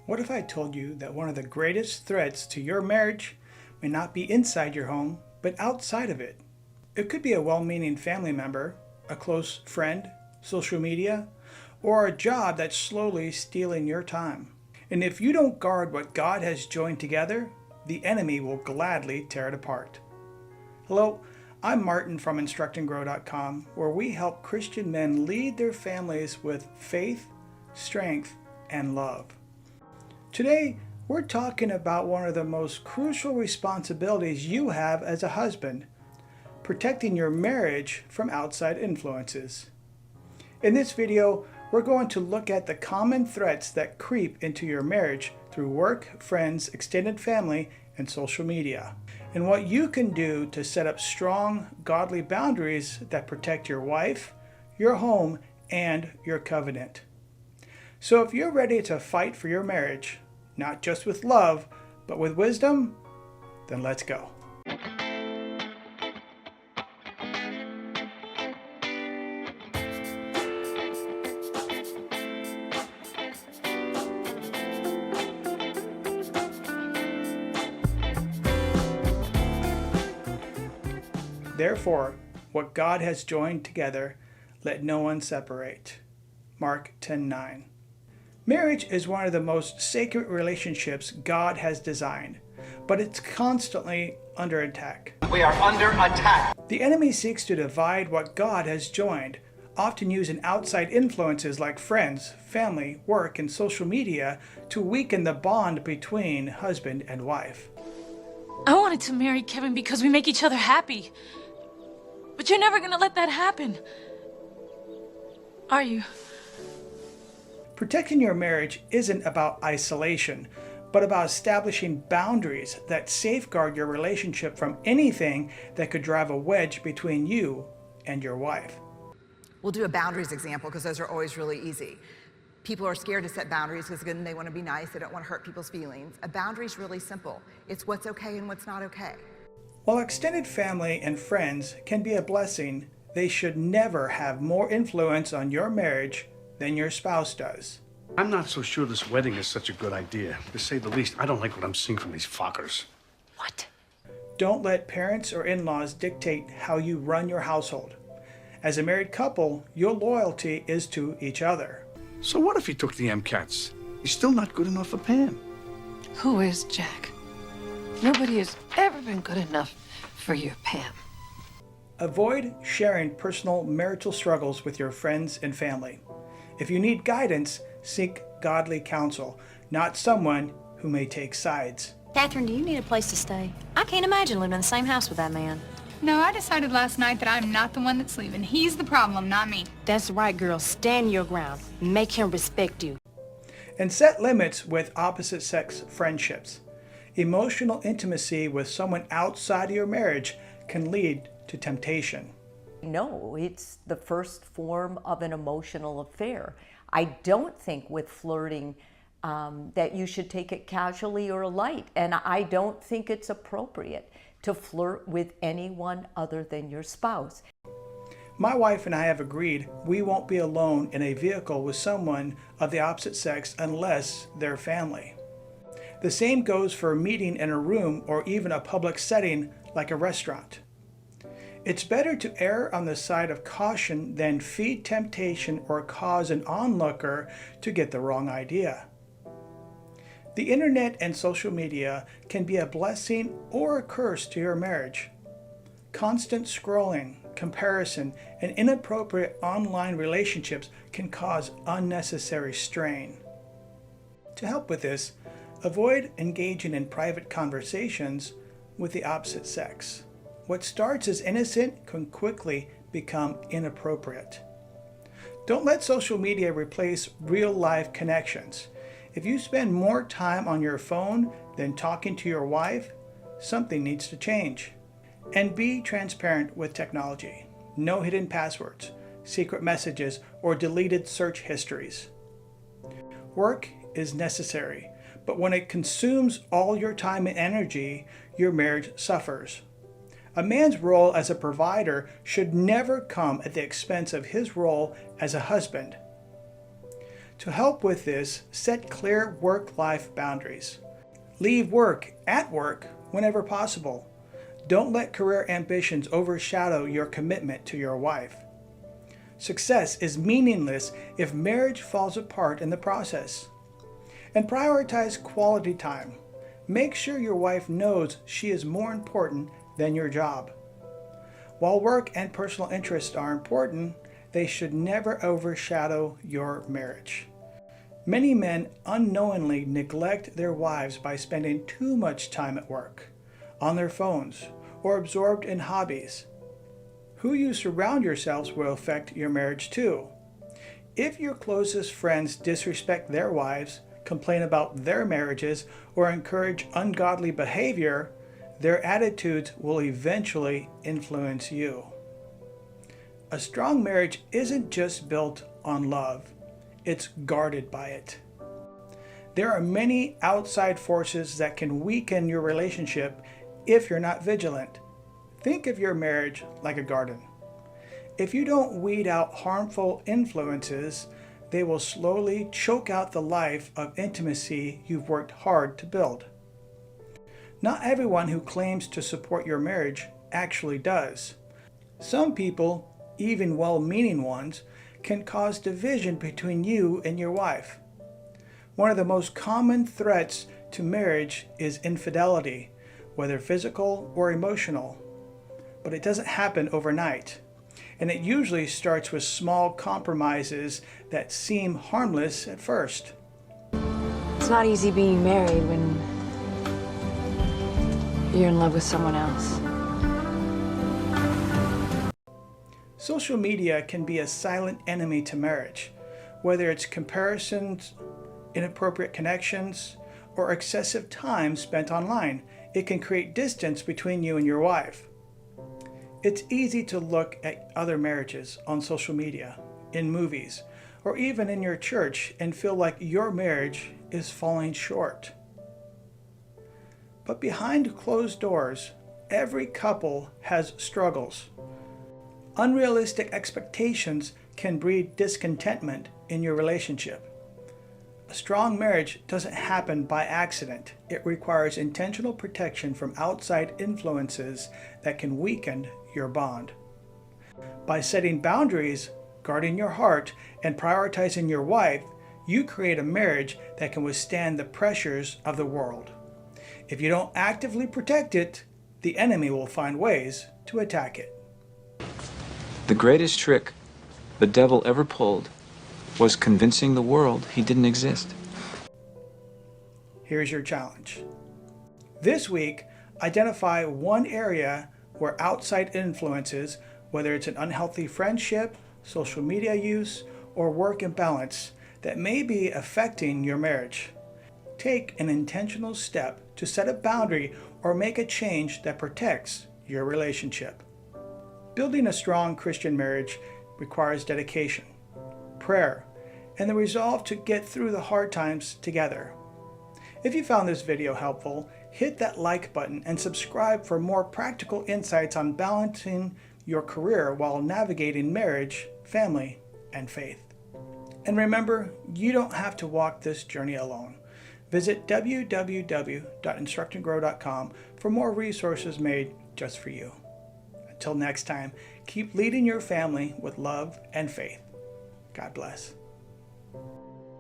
What if I told you that one of the greatest threats to your marriage may not be inside your home, but outside of it? It could be a well-meaning family member, a close friend, social media, or a job that's slowly stealing your time. And if you don't guard what God has joined together, the enemy will gladly tear it apart. Hello, I'm Martin from InstructAndGrow.com, where we help Christian men lead their families with faith, strength, and love. Today, we're talking about one of the most crucial responsibilities you have as a husband, protecting your marriage from outside influences. In this video, we're going to look at the common threats that creep into your marriage through work, friends, extended family, and social media, and what you can do to set up strong, godly boundaries that protect your wife, your home, and your covenant. So if you're ready to fight for your marriage, not just with love, but with wisdom, then let's go. Therefore, what God has joined together, let no one separate. Mark 10:9. Marriage is one of the most sacred relationships God has designed, but it's constantly under attack. We are under attack. The enemy seeks to divide what God has joined, often using outside influences like friends, family, work, and social media to weaken the bond between husband and wife. I wanted to marry Kevin because we make each other happy. But you're never gonna let that happen, are you? Protecting your marriage isn't about isolation, but about establishing boundaries that safeguard your relationship from anything that could drive a wedge between you and your wife. We'll do a boundaries example because those are always really easy. People are scared to set boundaries because again, they want to be nice, they don't want to hurt people's feelings. A boundary is really simple. It's what's okay and what's not okay. While extended family and friends can be a blessing, they should never have more influence on your marriage than your spouse does. I'm not so sure this wedding is such a good idea. To say the least, I don't like what I'm seeing from these fuckers. What? Don't let parents or in-laws dictate how you run your household. As a married couple, your loyalty is to each other. So what if he took the MCATs? He's still not good enough for Pam. Who is Jack? Nobody has ever been good enough for your Pam. Avoid sharing personal marital struggles with your friends and family. If you need guidance, seek godly counsel, not someone who may take sides. Catherine, do you need a place to stay? I can't imagine living in the same house with that man. No, I decided last night that I'm not the one that's leaving. He's the problem, not me. That's right, girl. Stand your ground. Make him respect you. And set limits with opposite sex friendships. Emotional intimacy with someone outside of your marriage can lead to temptation. No, it's the first form of an emotional affair. I don't think with flirting that you should take it casually or light, and I don't think it's appropriate to flirt with anyone other than your spouse. My wife and I have agreed we won't be alone in a vehicle with someone of the opposite sex unless they're family. The same goes for a meeting in a room or even a public setting like a restaurant. It's better to err on the side of caution than feed temptation or cause an onlooker to get the wrong idea. The internet and social media can be a blessing or a curse to your marriage. Constant scrolling, comparison, and inappropriate online relationships can cause unnecessary strain. To help with this, avoid engaging in private conversations with the opposite sex. What starts as innocent can quickly become inappropriate. Don't let social media replace real-life connections. If you spend more time on your phone than talking to your wife, something needs to change. And be transparent with technology. No hidden passwords, secret messages, or deleted search histories. Work is necessary, but when it consumes all your time and energy, your marriage suffers. A man's role as a provider should never come at the expense of his role as a husband. To help with this, set clear work-life boundaries. Leave work at work whenever possible. Don't let career ambitions overshadow your commitment to your wife. Success is meaningless if marriage falls apart in the process. And prioritize quality time. Make sure your wife knows she is more important than your job. While work and personal interests are important, they should never overshadow your marriage. Many men unknowingly neglect their wives by spending too much time at work, on their phones, or absorbed in hobbies. Who you surround yourselves will affect your marriage too. If your closest friends disrespect their wives, complain about their marriages, or encourage ungodly behavior, their attitudes will eventually influence you. A strong marriage isn't just built on love, it's guarded by it. There are many outside forces that can weaken your relationship if you're not vigilant. Think of your marriage like a garden. If you don't weed out harmful influences, they will slowly choke out the life of intimacy you've worked hard to build. Not everyone who claims to support your marriage actually does. Some people, even well-meaning ones, can cause division between you and your wife. One of the most common threats to marriage is infidelity, whether physical or emotional. But it doesn't happen overnight, and it usually starts with small compromises that seem harmless at first. It's not easy being married when you're in love with someone else. Social media can be a silent enemy to marriage, whether it's comparisons, inappropriate connections, or excessive time spent online. It can create distance between you and your wife. It's easy to look at other marriages on social media, in movies, or even in your church and feel like your marriage is falling short. But behind closed doors, every couple has struggles. Unrealistic expectations can breed discontentment in your relationship. A strong marriage doesn't happen by accident. It requires intentional protection from outside influences that can weaken your bond. By setting boundaries, guarding your heart, and prioritizing your wife, you create a marriage that can withstand the pressures of the world. If you don't actively protect it, the enemy will find ways to attack it. The greatest trick the devil ever pulled was convincing the world he didn't exist. Here's your challenge. This week, identify one area where outside influences, whether it's an unhealthy friendship, social media use, or work imbalance, that may be affecting your marriage. Take an intentional step to set a boundary or make a change that protects your relationship. Building a strong Christian marriage requires dedication, prayer, and the resolve to get through the hard times together. If you found this video helpful, hit that like button and subscribe for more practical insights on balancing your career while navigating marriage, family, and faith. And remember, you don't have to walk this journey alone. Visit www.instructandgrow.com for more resources made just for you. Until next time, keep leading your family with love and faith. God bless.